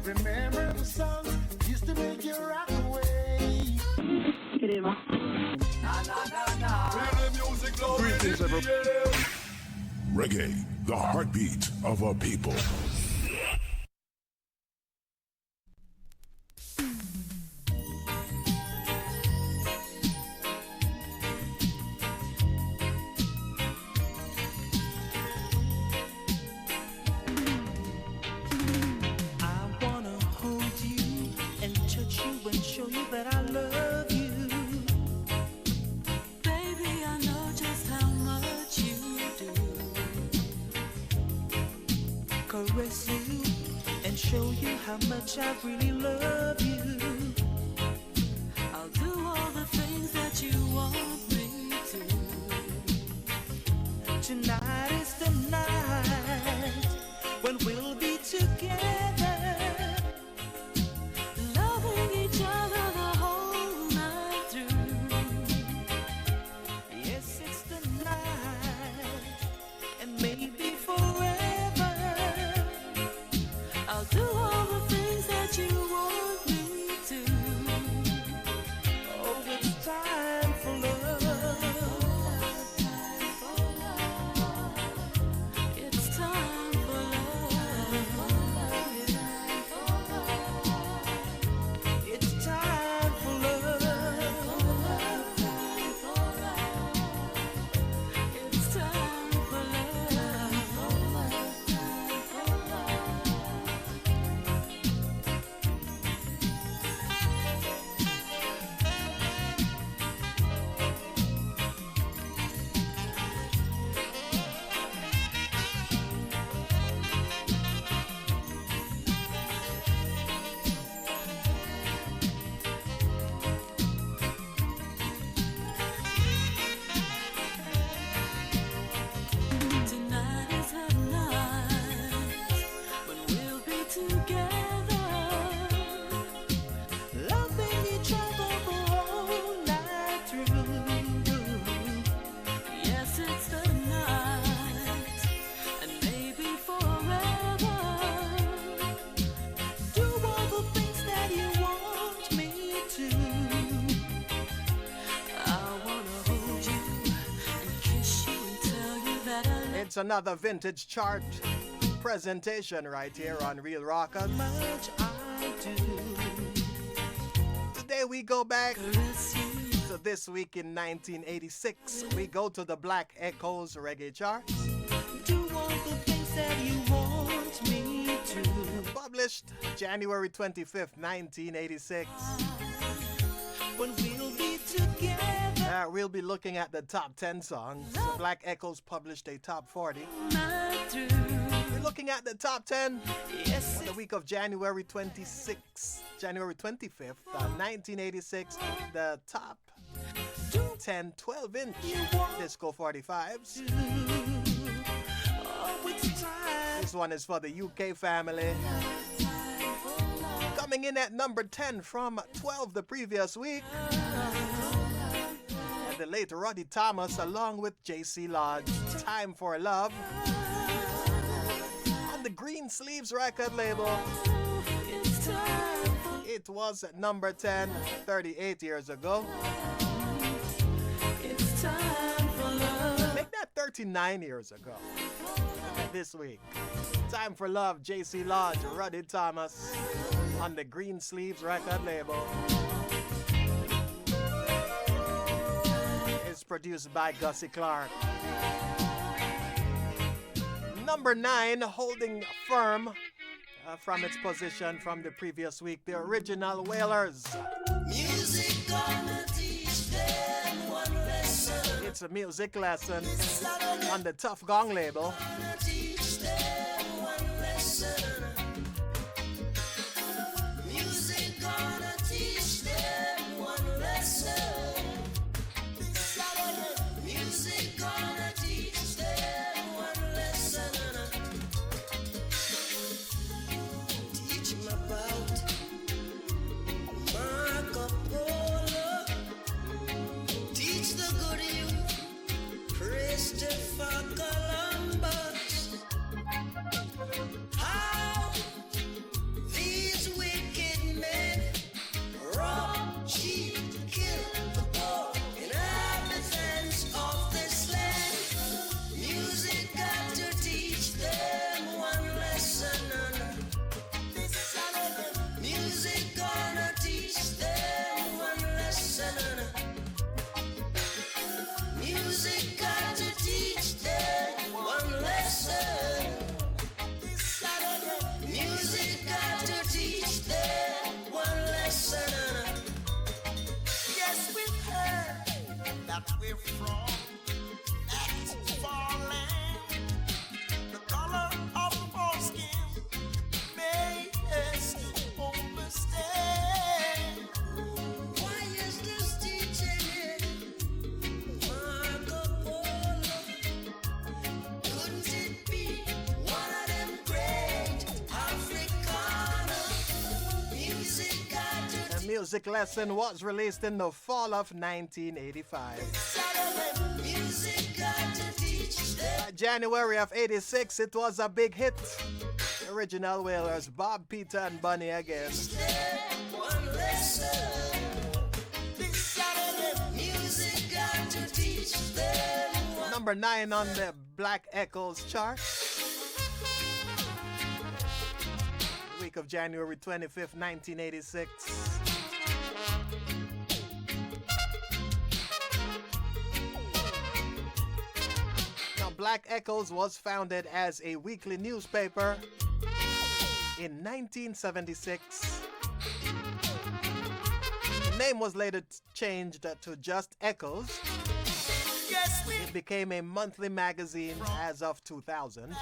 Remember the song used to make you rock away. Greetings, everyone. Reggae, the heartbeat of a people. How much I really love you. I'll do all the things that you want me to. Tonight is the night when we'll be together, loving each other the whole night through. Yes, it's the night, and maybe forever. I'll do all the things that you want me to. Oh, it's time for love. It's time for love. It's time for love. It's time for tonight is the night when we'll be together, loving each other the whole night through. Yes, it's the night, and maybe forever. Do all the things that you want me to. I wanna hold you and kiss you and tell you that I love It's another vintage chart presentation right here on Real Rockers. much I do. Today we go back Caress you. to this week in 1986. We go to the Black Echoes Reggae Chart. Do all the things that you want me to. Published January 25th, 1986. When we'll be together, We'll be looking at the top 10 songs. The Black Echoes published a top 40. night through. We're looking at the top 10 Yes, for the week of January 25th, 1986. The top 10 12-inch disco 45s. oh, it's time. This one is for the UK family. Coming in at number 10 from 12 the previous week. And the late Roddy Thomas along with JC Lodge. Time for Love. On the Green Sleeves record label. It's time for It was at number 10 38 years ago. it's time for love. Make that 39 years ago. This week. Time for Love, JC Lodge, Roddy Thomas on the Green Sleeves record label. It's produced by Gussie Clark. Number 9, holding firm from its position from the previous week, the original Wailers. Music gonna teach them one lesson. It's a music lesson on the Tough Gong label. Gonna teach them one lesson. Music gonna teach them one lesson. Music gonna teach them one lesson. Teach 'em about Marco Polo. Teach the good youth Christopher Columbus. Music Lesson was released in the fall of 1985. January of 86, it was a big hit. The original Wailers, Bob, Peter, and Bunny again. Number 9 on the Black Echoes Chart. The week of January 25th, 1986. Black Echoes was founded as a weekly newspaper in 1976. The name was later changed to just Echoes. It became a monthly magazine as of 2000.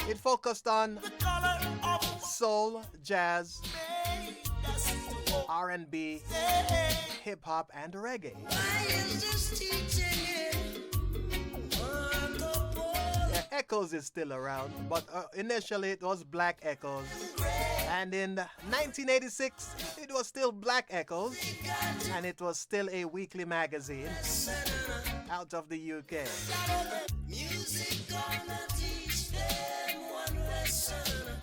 It focused on soul, jazz, R&B, hip-hop, and reggae. Echoes is still around, but initially it was Black Echoes. And in 1986, it was still Black Echoes, and it was still a weekly magazine out of the UK.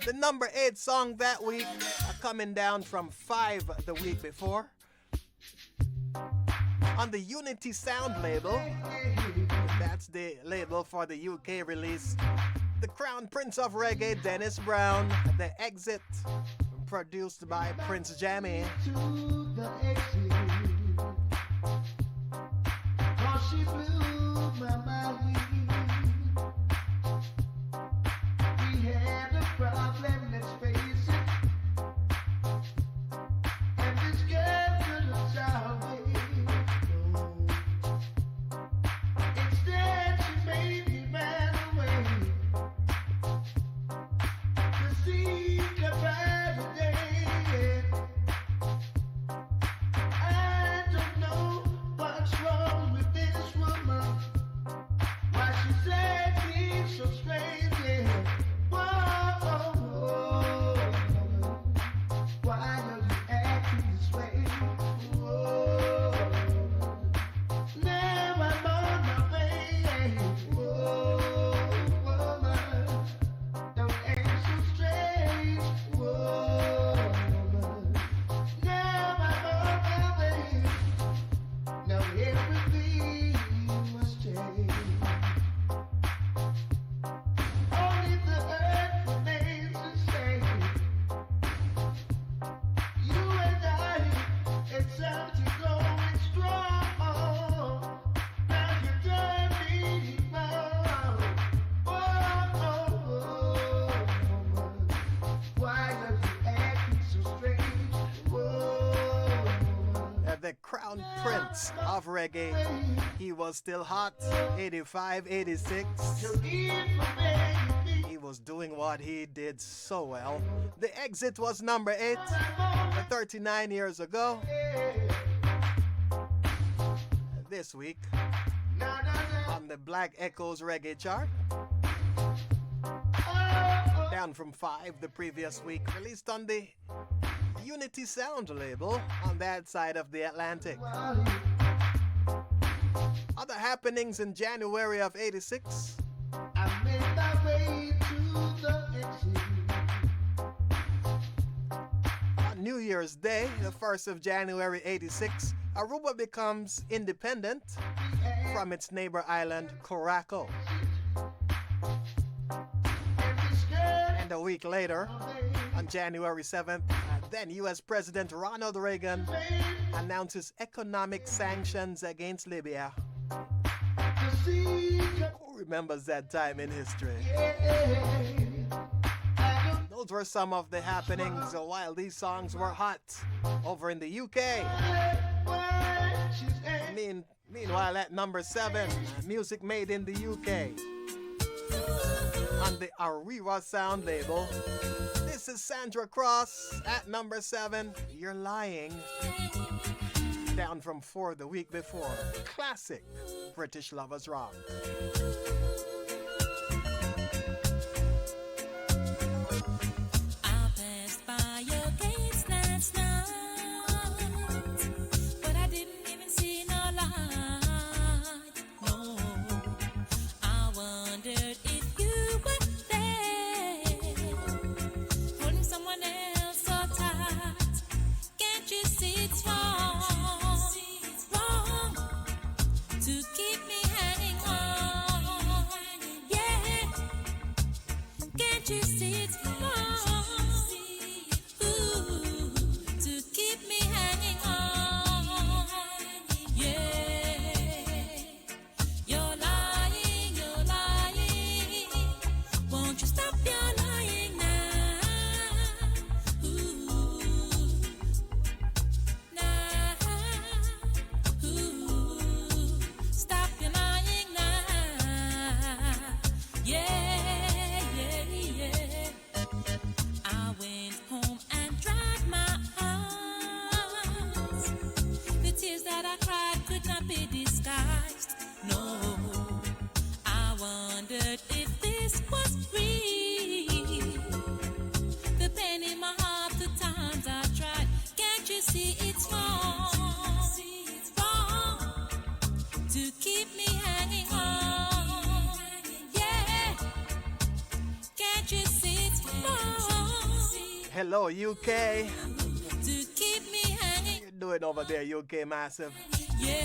The number 8 song that week, coming down from 5 the week before. On the Unity Sound label, that's the label for the UK release, the Crown Prince of Reggae, Dennis Brown, The Exit, produced by Prince Jammy. The Crown Prince of Reggae, he was still hot, 85, 86. He was doing what he did so well. The Exit was number 8, 39 years ago. This week, on the Black Echoes Reggae Chart, down from 5 the previous week, released on the Unity Sound label on that side of the Atlantic. Other happenings in January of 86. I made my way to the exit. On New Year's Day, the 1st of January 86, Aruba becomes independent from its neighbor island, Curaçao. And a week later, on January 7th, then U.S. President Ronald Reagan announces economic sanctions against Libya. Who remembers that time in history? Those were some of the happenings while these songs were hot over in the UK. Meanwhile, at number 7, music made in the UK on the Arriva Sound label. This is Sandra Cross at number 7, You're Lying. Down from 4 the week before. Classic British Lovers Rock. I passed by your gates last night. Can't you see it's wrong? Ooh, to keep me hanging on. Yeah, you're lying, you're lying. Won't you stop your lying now? Ooh, now. Ooh, stop your lying now. Yeah, yeah, yeah. I went home and dried my eyes. The tears that I cried could not be disguised. No, I wondered if this was real. The pain in my heart, the times I tried. Can't you see it's wrong? Wrong to keep me hanging on. Yeah, can't you see it's wrong? Hello, UK. To keep me hanging. You're doing over there, UK Massive. Yeah.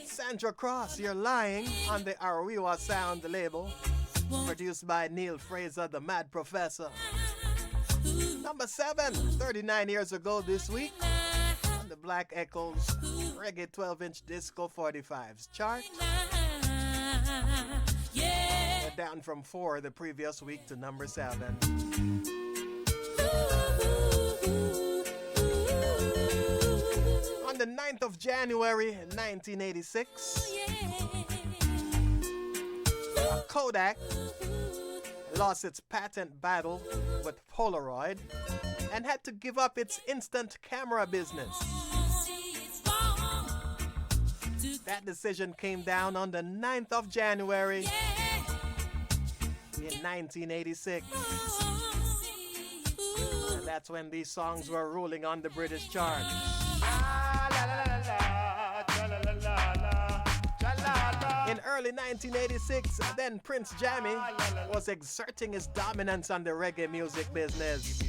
Sandra Cross, You're Lying on the Ariwa Sound label. Produced by Neil Fraser, the Mad Professor. Number 7, 39 years ago this week. On the Black Echoes Reggae 12-inch Disco 45s chart. Yeah. Down from 4 the previous week to number 7. On the 9th of January 1986, Kodak lost its patent battle with Polaroid and had to give up its instant camera business. That decision came down on the 9th of January in 1986. And that's when these songs were ruling on the British chart. In early 1986, then Prince Jammy was exerting his dominance on the reggae music business.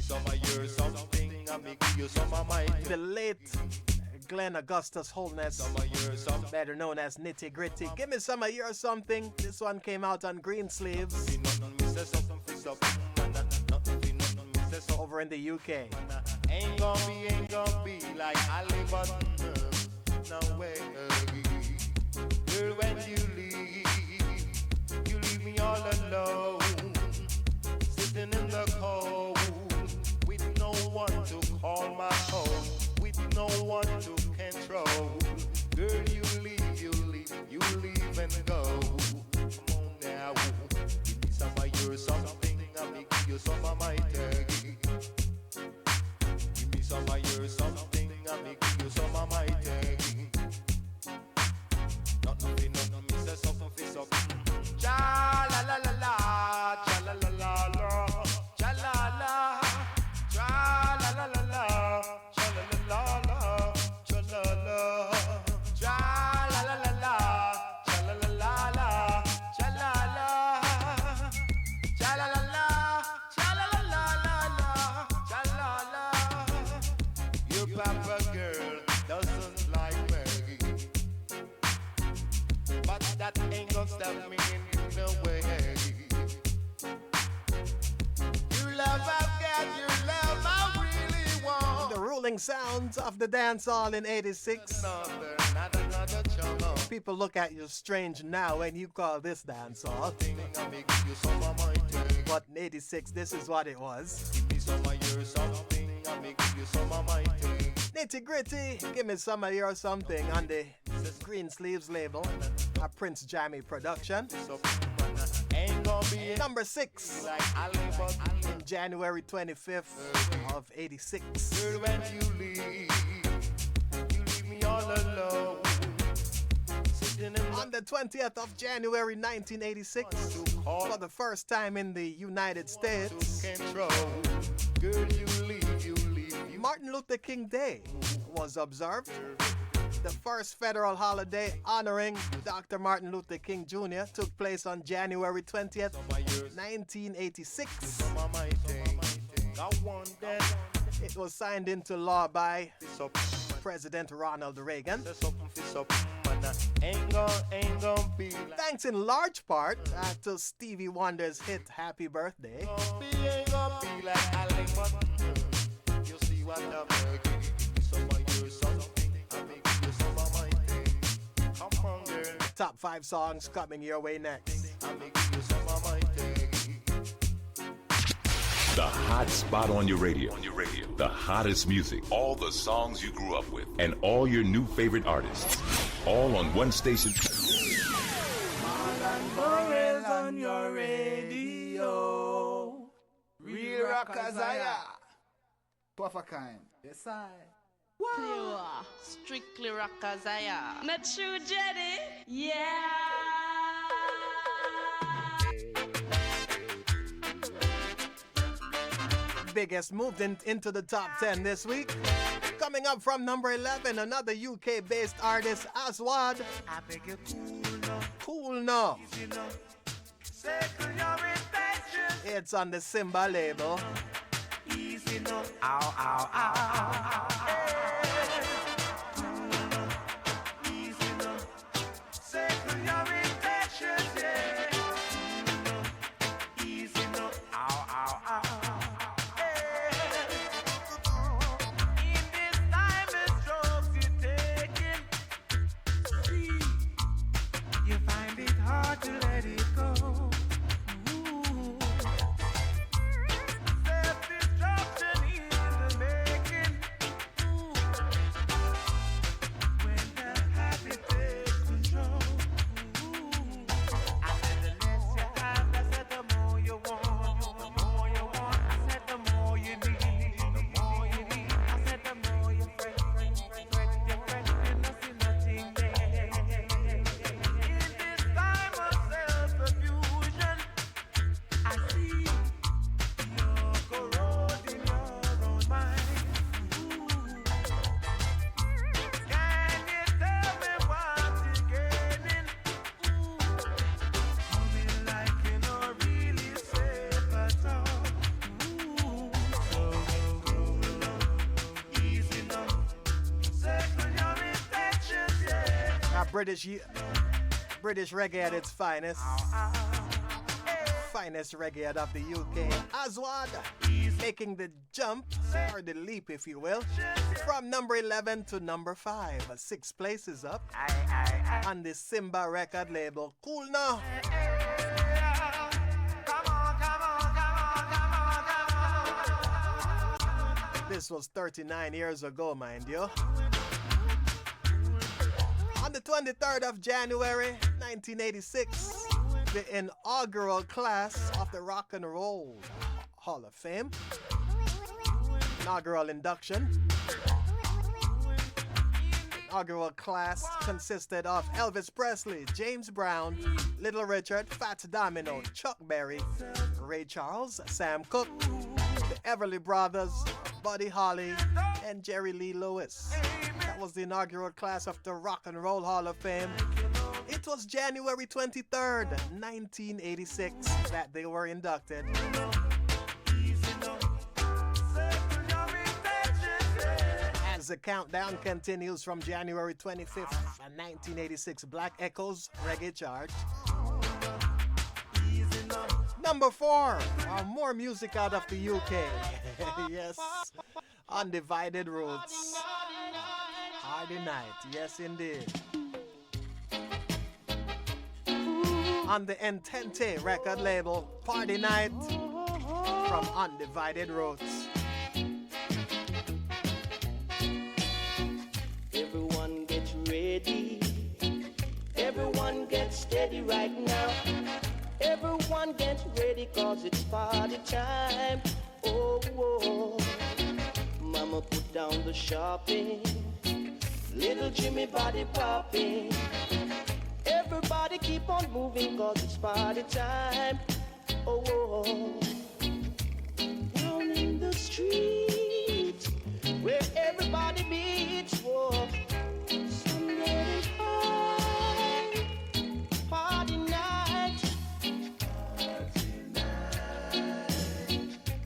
The late Glenn Augustus Holness, better known as Nitty Gritty. Give me some of your something. This one came out on Green Sleeves over in the UK. Ain't gonna be like Ali Button. No way. Girl, when you leave me all alone, sitting in the cold, with no one to call my own, with no one to control. Girl, you leave and go. Come on now, give me some of your something, I'll make you some of my turkey. Give me some of your something, I'll make you some of my turkey. Not nothing, me say something fi something. Cha la la la la, cha la la la la, cha la la, cha la la la la, cha la la la la, cha la la, cha la la la la, cha la la la la, cha la la, cha la la la, cha la la la la, cha la la. Your papa girl doesn't like Maggie, but that ain't gonna stop me in no way. You love I've got, you love I really want. The ruling sounds of the dance hall in 86. Another channel. People look at you strange now when you call this dance hall. I'll make you some of my thing. But in 86, this is what it was. Give me some of your something, I'll make you some of my thing. Nitty Gritty, give me some of your something on the Green Sleeves label, a Prince Jammy production. So, ain't gonna be Number 6, like Ali Button. in January 25th of 86. Girl, when you leave me all alone. Sitting in On the 20th of January 1986, for the first time in the United States, control. Girl, you leave. Martin Luther King Day was observed. The first federal holiday honoring Dr. Martin Luther King Jr. took place on January 20th, 1986. It was signed into law by President Ronald Reagan. ain't gon' be like. Thanks in large part to Stevie Wonder's hit Happy Birthday. Ain't gon' be like Allen, but you see what I'm making. Some of your something, I make you some of my thing. Come on, girl. Top 5 songs coming your way next. I make you some of my thing. The hot spot on your radio. The hottest music. All the songs you grew up with. And all your new favorite artists. All on one station. Morels on your radio. Real Rockazaya. Puffer kind. Yes, I. Pure, strictly Rockazaya. Not true, Jenny? Yeah. Biggest moved into the top 10 this week. Coming up from number 11, another UK-based artist, Aswad. I beg you Cool now. Circle your intentions. It's on the Simba label. Easy no. Ow, ow, ow, ow. Easy no. Circle your intentions, yeah. Easy no. Ow, ow, ow. In this time and strokes you're taking, see, you find it hard to let it go. Self-destruction in the making. When the habit takes control. I said the less you have, I said the more you want. The more you want, I said the more you need. The more you need, I said the more you fret. You fret, and I see nothing there. In this time of self-abustion, I see you're corroding your own mind. Can you tell me what you're gaining? Coming like you're not really safe at all. So easy now. Circle your intentions, yeah. Now, British reggae at its finest. Finest reggae out of the UK. Aswad making the jump, or the leap if you will, from number 11 to number 5. 6 places up on the Simba record label. Cool now. This was 39 years ago, mind you. On the 23rd of January 1986, the inaugural class of the Rock and Roll Hall of Fame. Inaugural induction. Inaugural class consisted of Elvis Presley, James Brown, Little Richard, Fats Domino, Chuck Berry, Ray Charles, Sam Cooke, the Everly Brothers, Buddy Holly, and Jerry Lee Lewis. That was the inaugural class of the Rock and Roll Hall of Fame. It was January 23rd, 1986 that they were inducted. As the countdown continues from January 25th, 1986 Black Echoes Reggae Chart. Number 4, more music out of the UK. Yes, Undivided Roots. Hardy Night, yes indeed. On the Entente record label, Party Night from Undivided Roots. Everyone get ready. Everyone get steady right now. Everyone get ready, cause it's party time. Oh, oh. Mama put down the shopping. Little Jimmy body popping. Everybody keep on moving, cause it's party time. Oh, oh. Down in the street where everybody meets. Whoa. Sunday high. Party night.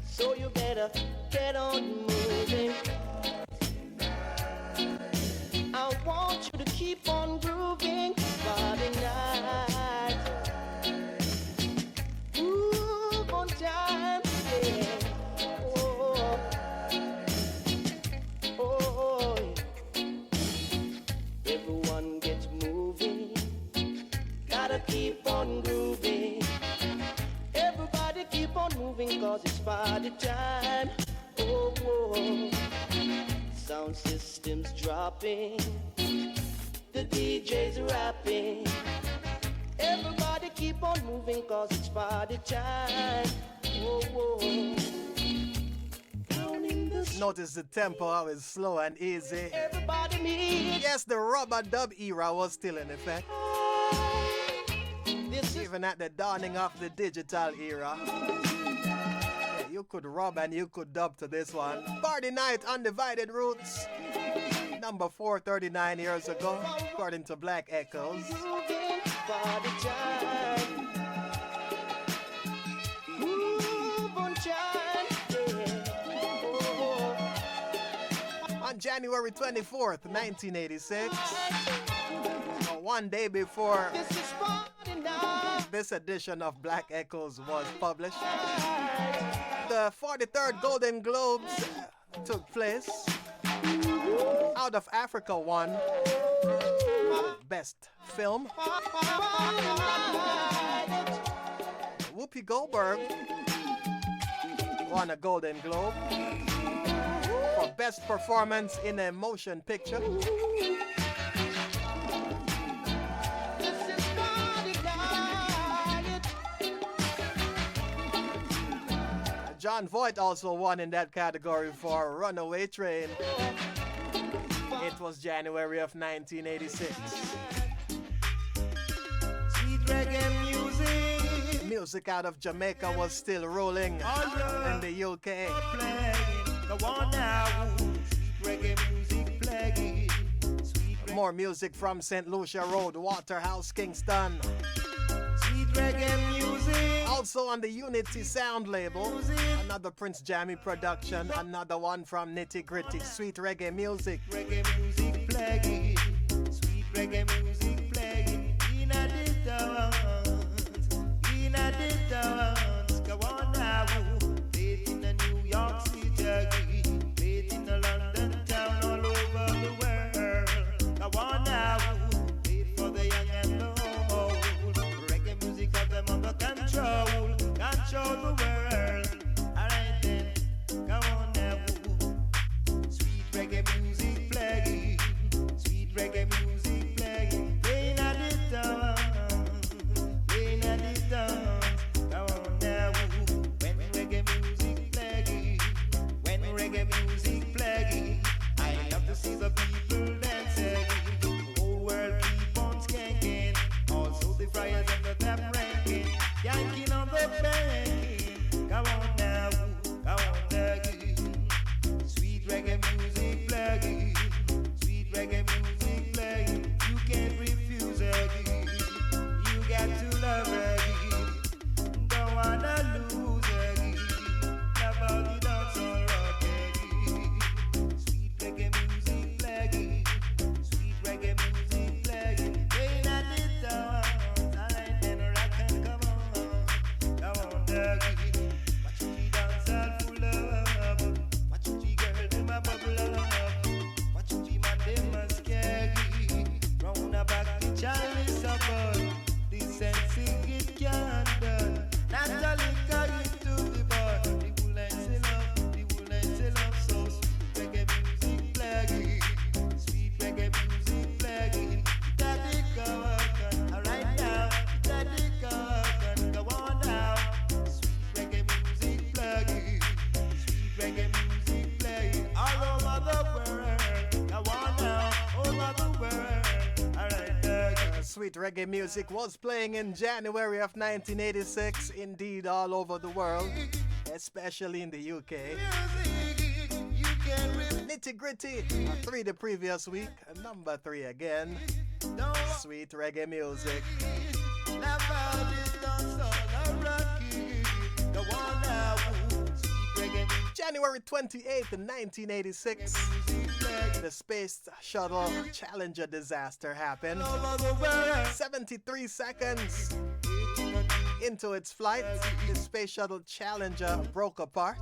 So you better get on moving. I want you to keep on grooving. stopping. The DJ's rapping. Everybody keep on moving cause it's party time. Whoa, whoa. Notice the tempo, how it's slow and easy. Everybody meet. Yes, the rubber dub era was still in effect. Even at the dawning of the digital era. Yeah, you could rub and you could dub to this one. Party Night, Undivided Roots. Number 439 years ago, according to Black Echoes. Party time. Move on, child. Yeah. Oh. On January 24th, 1986, one day before this edition of Black Echoes was published, the 43rd Golden Globes took place. Out of Africa won Best Film. Whoopi Goldberg won a Golden Globe for Best Performance in a Motion Picture. John Voight also won in that category for Runaway Train. It was January of 1986. Sweet reggae music. Music out of Jamaica was still rolling in the UK. Go on now. Sweet reggae music playing. More music from St. Lucia Road, Waterhouse, Kingston. Sweet reggae music. Also on the Unity Sound label, another Prince Jammy production, another one from Nitty Gritty, Sweet Reggae Music. Reggae music playing. Sweet reggae music playing. In a distance. In a distance. Go on now. Play it in a New York City. Play it in a London town, all over the world. Go on now. Play it for the young and the old. Reggae music got them under control. Control the world. Alright then. Go on now. Sweet reggae music playing. Sweet reggae music playing. Playing at the dance. Playing at the dance. Go on now. When reggae music playing. When reggae music playing. I love to see the people dancing. The whole world keep on skanking. Also the friars and the tap ranking. Yanking on the bank. Go on now. Go on now. Sweet reggae music playing. Sweet reggae music playing. You can't refuse it. You got to love it. Don't wanna lose it. Love all the dance all rock it. Sweet reggae music playing. Sweet reggae music playing. Playing at the dance. Alright then, rock and come on. Come on, doggy. Watch the dance all full of. Watch the girl them a bubble up. Watch the man them a scary. Round about the chalice of boy. The sensing it can't done. Not a liquor into the bar. The bullets in love. The bullets in love. So sweet reggae music playing. Sweet reggae music playing. Daddy go on. Alright now. Daddy go on. Go on now. Sweet reggae music playing. Sweet reggae music playing. All over the world. Go on now. Over the world. Alright now. Sweet Reggae Music was playing in January of 1986, indeed all over the world, especially in the UK. Nitty Gritty, 3 the previous week, number 3 again. Sweet Reggae Music. January 28th, 1986, the Space Shuttle Challenger disaster happened. 73 seconds into its flight, the Space Shuttle Challenger broke apart.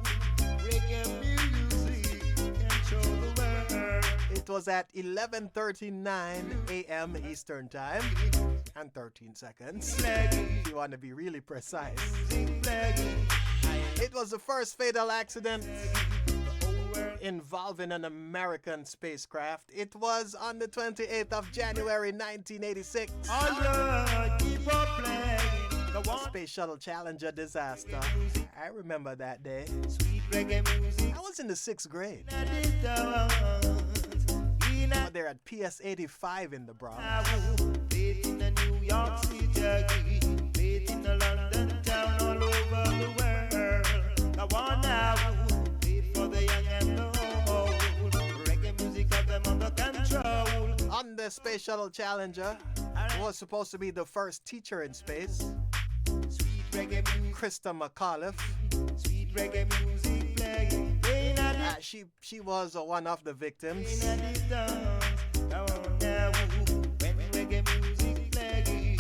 It was at 11:39 a.m. Eastern Time and 13 seconds, if you want to be really precise. It was the first fatal accident involving an American spacecraft. It was on the 28th of January 1986. Keep on playing. Space Shuttle Challenger disaster. I remember that day. Sweet reggae music. I was in the 6th grade. In They're at PS 85 in the Bronx. Played in the New York City, played in the London town, all over the world. I wanna play for the young and the old. Reggae music got them under control. On the Space Shuttle Challenger was supposed to be the first teacher in space, Sweet reggae music, Krista McAuliffe. sweet reggae music playing. Playing at the She was one of the victims. when reggae music playing.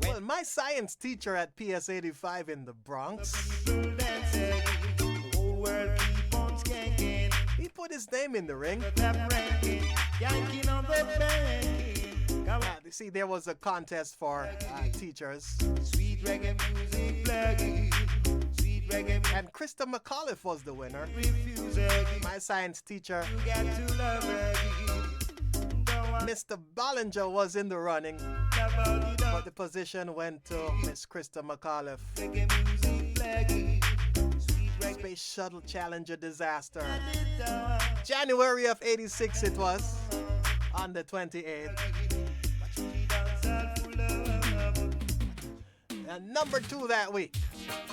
Well, my science teacher at PS 85 in the Bronx, People dancing, the whole world keep on skanking. he put his name in the ring. Tap ranking, yanking on the bank. Come on. You see, there was a contest for teachers, Sweet reggae music playing. Sweet reggae music. and Krista McAuliffe was the winner. Refuse reggae. My science teacher, You got to love reggae. Don't want Mr. Ballinger, was in the running, nobody but done. the position went to Miss Krista McAuliffe. Reggae music playing. Sweet reggae. Space Shuttle Challenger disaster. Down. January of 86 it was, on the 28th. Dancehall full of. And number 2 that week,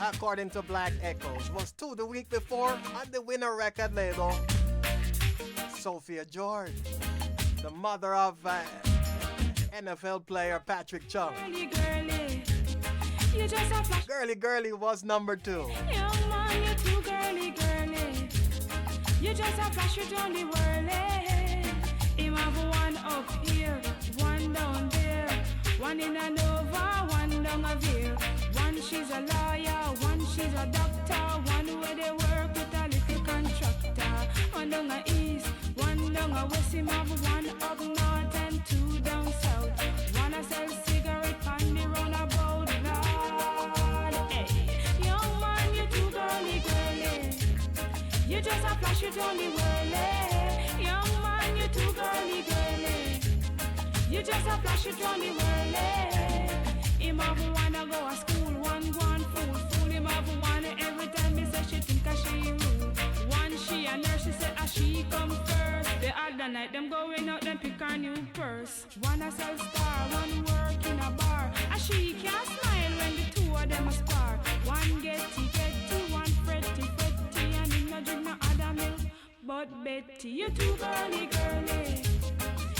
according to Black Echoes, was 2 the week before on the Winner record label. Sophia George, the mother of NFL player Patrick Chung. Girly, girly, you just a flash. Girly Girly was number 2. Young man, you too girly, girly. You just a flash, you don't the whirly. Him have one up here, one down there, one in a Nova, one down a Veer. One she's a lawyer, one she's a doctor, one where they work with a little contractor. One down a east, one down a west. Him have one up north and 2 down south. One a sell cigarette on the roundabout. Lord, hey, young man, you too girly, girly. You just a flash, you don't the whirly. Young man, you too girly, girly. You just a flash, you don't the whirly. Him have wanna go to school, one go on fool. Him have one every time me say she think a she rude. One she a nurse, she say a she come first. The other night them going out, them pick her new purse. One a sell star, one work in a bar. A she can't smile when the 2 of them a spar. One getty, one fretty, and him no drink no other milk. But Betty, you too girly, girly.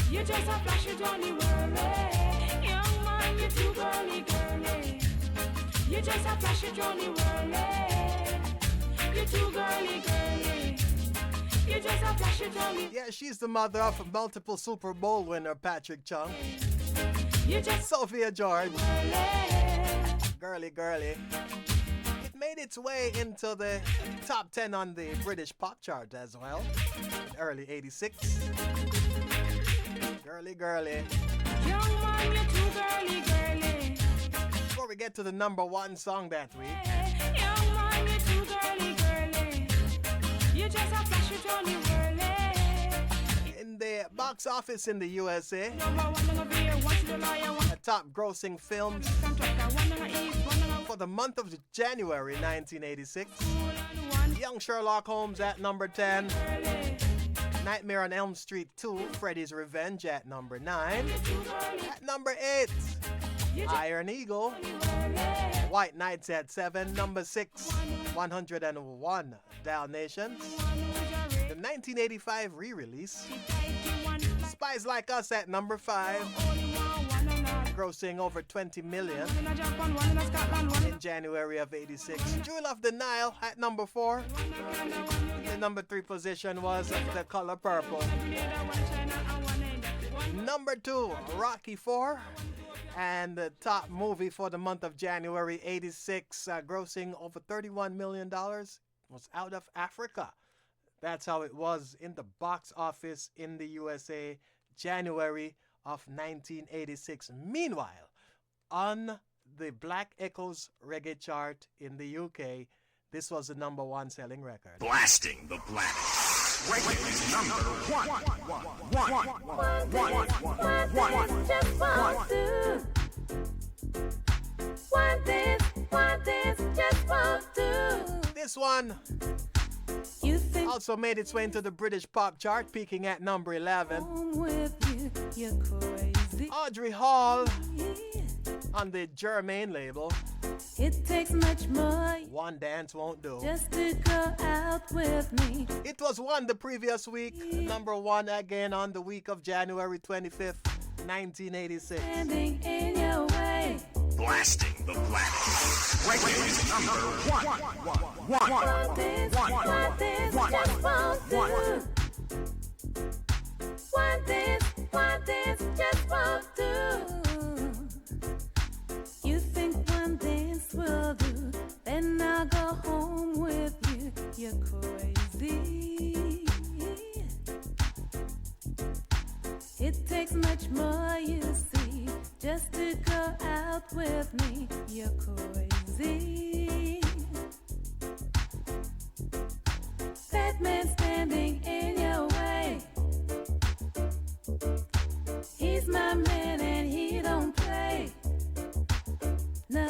You just a flash, you don't need worry. Young man, you too girly, girly. You just a flash, you don't need worry. You too girly, girly. You just a flash, you don't need. Yeah, she's the mother of a multiple Super Bowl winner Patrick Chung. You just Sophia George, worry. Girly Girly. It made its way into the top 10 on the British pop chart as well, in early 86. Girly Girly. Young man, you too girly, girly. Before we get to the number 1 song that week, Young man, you too girly, girly. You just a flash, you don't need worry. in the box office in the USA, Number one on the beer, one to the lawyer, one the top grossing films contractor, one on the east, one on the for the month of January 1986, one. Young Sherlock Holmes at number 10, Girly. Nightmare on Elm Street 2, Freddy's Revenge at number 9, at number 8, Iron Eagle, White Knights at 7, number 6, 101 Dalmatians, the 1985 re-release, Spies Like Us at number 5, grossing over 20 million in January of 86. Jewel of the Nile at number 4. The number 3 position was The Color Purple. Number 2, Rocky 4. And the top movie for the month of January 86, grossing over $31 million, was Out of Africa. That's how it was in the box office in the USA, January of 1986. Meanwhile, on the Black Echoes Reggae Chart in the UK, this was the number 1 selling record. Blasting the planet. Reggae's number one. One dance just won't do. This one also made its way into the British pop chart, peaking at number 11. You're crazy. Audrey Hall on the Germain label. It takes much more. One dance won't do. Just to go out with me. It was one the previous week, number one again on the week of January 25th, 1986. Standing in your way. Blasting the planet. Reggae's number one. One dance just won't do. One dance just won't do. You think one dance will do, then I'll go home with you. You're crazy. It takes much more, you see, just to go out with me. You're crazy. That man standing in your way, he's my man and he don't play. No,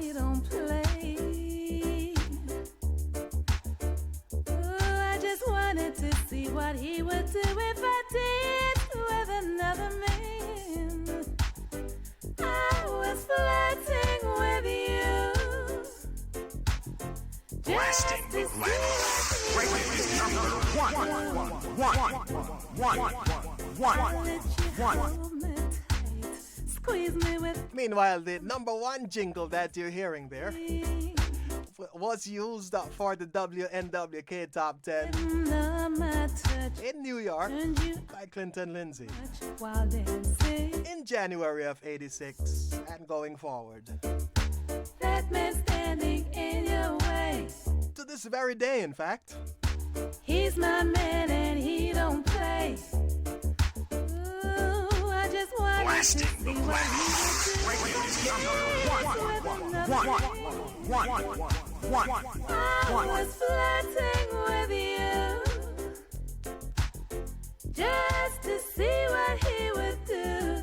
he don't play. Oh, I just wanted to see what he would do if I did with another man. I was flirting with you. Blasting the planet. Reggae's number one. Squeeze me with. Meanwhile, the number one jingle that you're hearing there was used for the WNWK Top 10 in New York by Clinton Lindsay in January of 86 and going forward. That man standing in your way. To this very day, in fact. He's my man and he don't play. Ooh, I just want Blasting to see the what I was flirting with you just to see what he would do.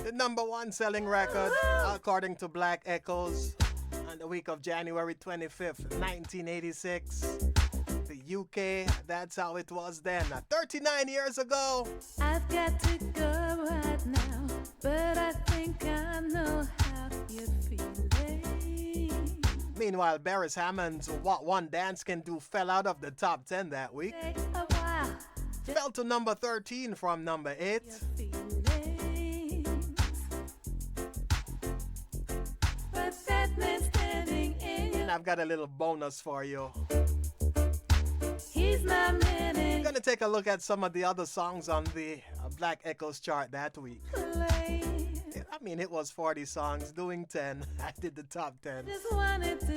The number one selling record, according to Black Echoes, on the week of January 25th, 1986. The UK, that's how it was then. 39 years ago. I've got to go right now, but I think I know how you're feeling. Meanwhile, Beres Hammond's What One Dance Can Do fell out of the top 10 that week. Fell to number 13 from number 8. And I've got a little bonus for you. He's my man. I'm gonna take a look at some of the other songs on the Black Echoes chart that week. I mean, it was 40 songs, doing 10. I did the top 10.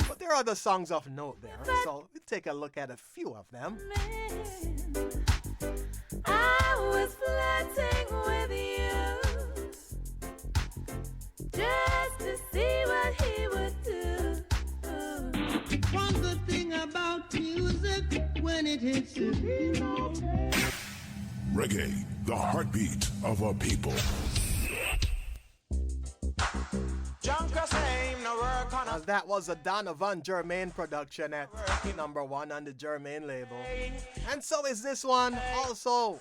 But there are other songs of note there, so we'll take a look at a few of them. I was flirting with you just to see what he would do. One good thing about music when it hits you. Reggae, the heartbeat of a people. As that was a Donovan Germain production at number one on the Germain label. And so is this one also.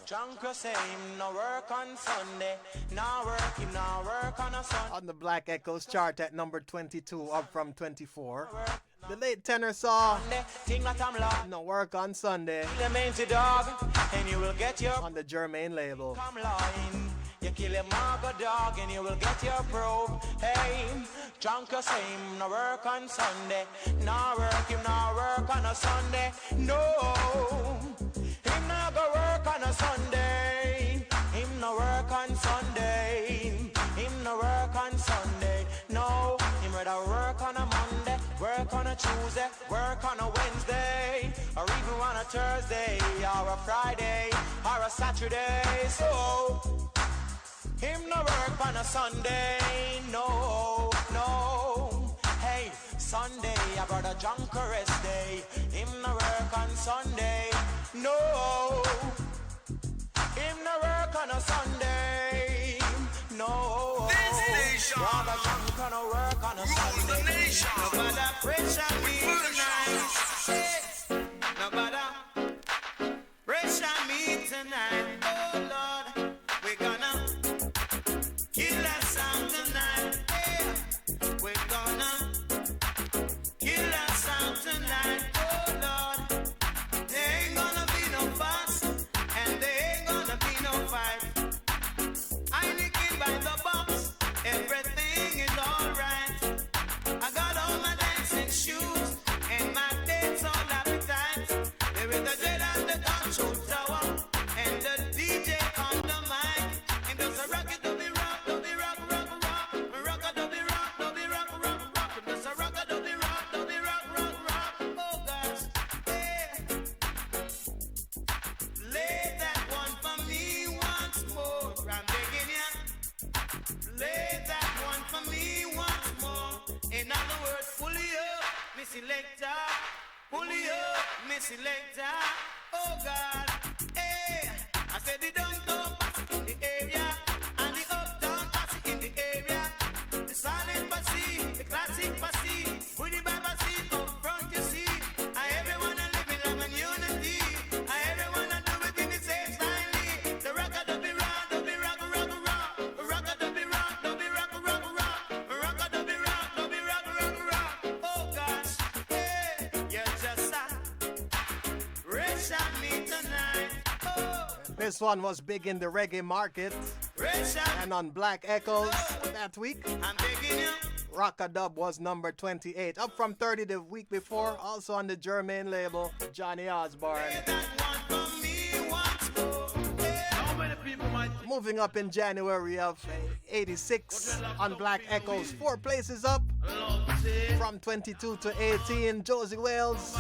On the Black Echoes chart at number 22, up from 24. The late tenor saw No Work on Sunday on the Germain label. You kill a maga dog and you will get your probe. Hey, drunk the same, no work on Sunday. No work, him no work on a Sunday. No, him no go work on a Sunday. Him no work on Sunday. Him no work on Sunday. No, him rather work on a Monday, work on a Tuesday, work on a Wednesday, or even on a Thursday, or a Friday, or a Saturday. So him no work on a Sunday, no, no. Sunday, a brother drunk rest day. Him no work on Sunday. No, him no work on a Sunday. No, brother drunk on a work on a Sunday. Nobody pressure me tonight. Hey, nobody pressure me tonight. Oh Lord, we gonna kill that sound tonight. Hey, we gonna kill that sound tonight. Oh Lord, there ain't gonna be no fuss and there ain't gonna be no fight. I nicking by the box, everything is alright. I got all my dancing shoes and my dance all appetite. There is the jet at the control tower and the DJ on the mic. And there's a rocket to be rock, to be rock, rock, rock. A rocket to be rock, to be rock, rock, rock. And there's a rocket to be rock, to be rock, rock, rock. Oh gosh, yeah. Play that one for me once more. I'm begging ya. Play that one for me once more. In other words, pull it up, me selector. Pull it up, me selector. Oh God, hey. I said the downtown pass it in the area, and the uptown pass it in the area. The silent passy, the classic passy, with the baba seat up front you see. I everyone a living love and unity. I everyone a do it in the same style. The rocker do be rock, do be rock, rock, rock. The rocker do be rock, do be rock, rock, rock. The rocker do be rock, do be rock, rock, rock. Oh gosh, hey, you're just a rich at me tonight. Oh. This one was big in the reggae market and on Black Echoes that week. I'm begging you. Rock-a-Dub was number 28, up from 30 the week before, also on the German label, Johnny Osborne. Moving up in January of 86 on Black Echoes, 4 places up, from 22 to 18, Josie Wales.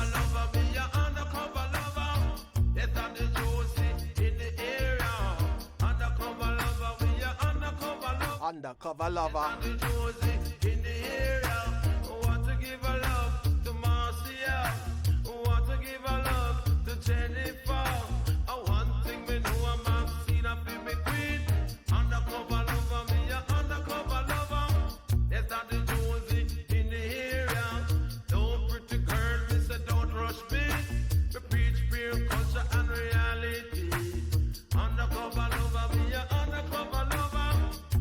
Undercover lover. In the area, want to give a love to Marcia, want to give a love to Jennifer. One thing me know I'm Maxine, be me queen. Undercover lover, me a undercover lover. Yes, that is Josie in the area. Don't pretty girl, me say don't rush me. We preach pure culture and reality. Undercover lover, me a undercover lover.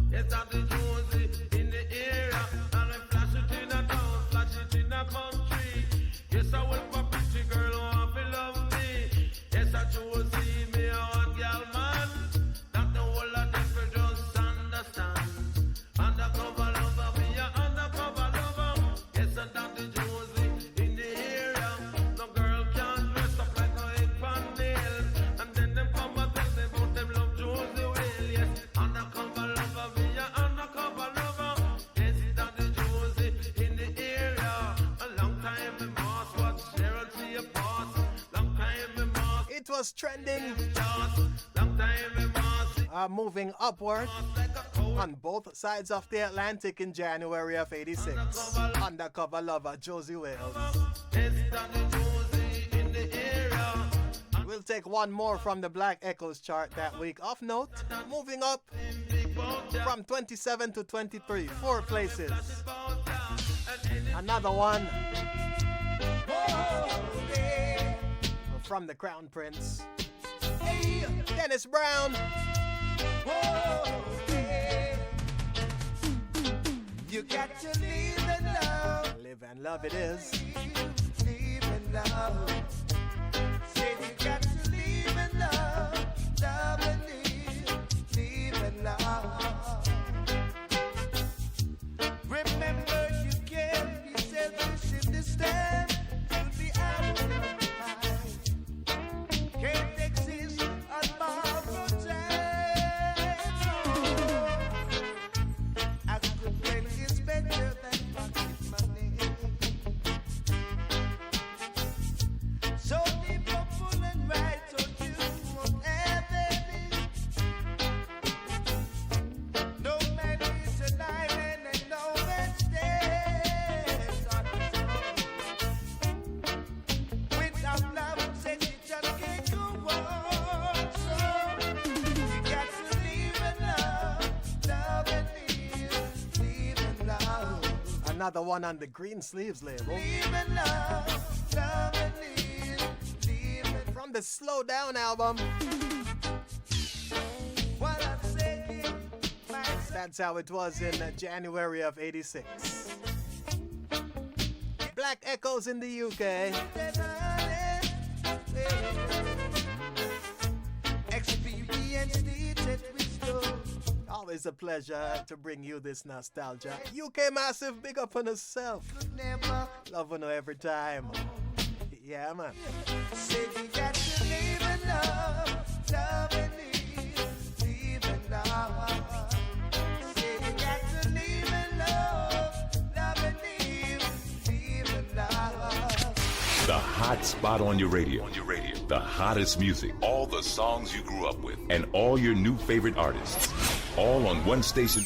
Yes, that is Josie in the area. And I flash it in a town, flash it in a country. Yes, I will for pretty girl who want to love me. Yes, I Josie, me a hot girl man. Not the whole of them will just understand. Undercover lover, me a undercover lover. Yes, and that is Josie in the area. No girl can dress up like no egg pan nail. And then them come and tell me about them love Josie well. Yes, undercover lover, me a undercover lover. Yes, that is Josie in the area. A long time me boss, what Cheryl see a boss. Long time me boss. It was trending. Long time me boss. Moving upward on both sides of the Atlantic in January of 86. Undercover lover, Josie Wales. Yes, that is Josie in the area. We'll take one more from the Black Echoes chart that week. Off note, moving up from 27 to 23, 4 places. Another one from the Crown Prince, Dennis Brown. You got to live and love. Live and love it is. Live and love. Say you got to live and love. Love and live and love. Remember, you can't be selfish in this time. You'll be out of mind. Can't exist on borrowed time. A good friend is better than pocket money. another one on the Green Sleeves label. From the Slow Down album. That's how it was in January of '86. Black Echoes in the UK. Always a pleasure to bring you this nostalgia. UK Massive, big up on yourself. Love on you every time. Yeah, man. Say you got to live in love, love and live in love. Say you got to live in love, love and live in love. The hot spot on your radio. The hottest music, all the songs you grew up with, and all your new favorite artists. All on one station.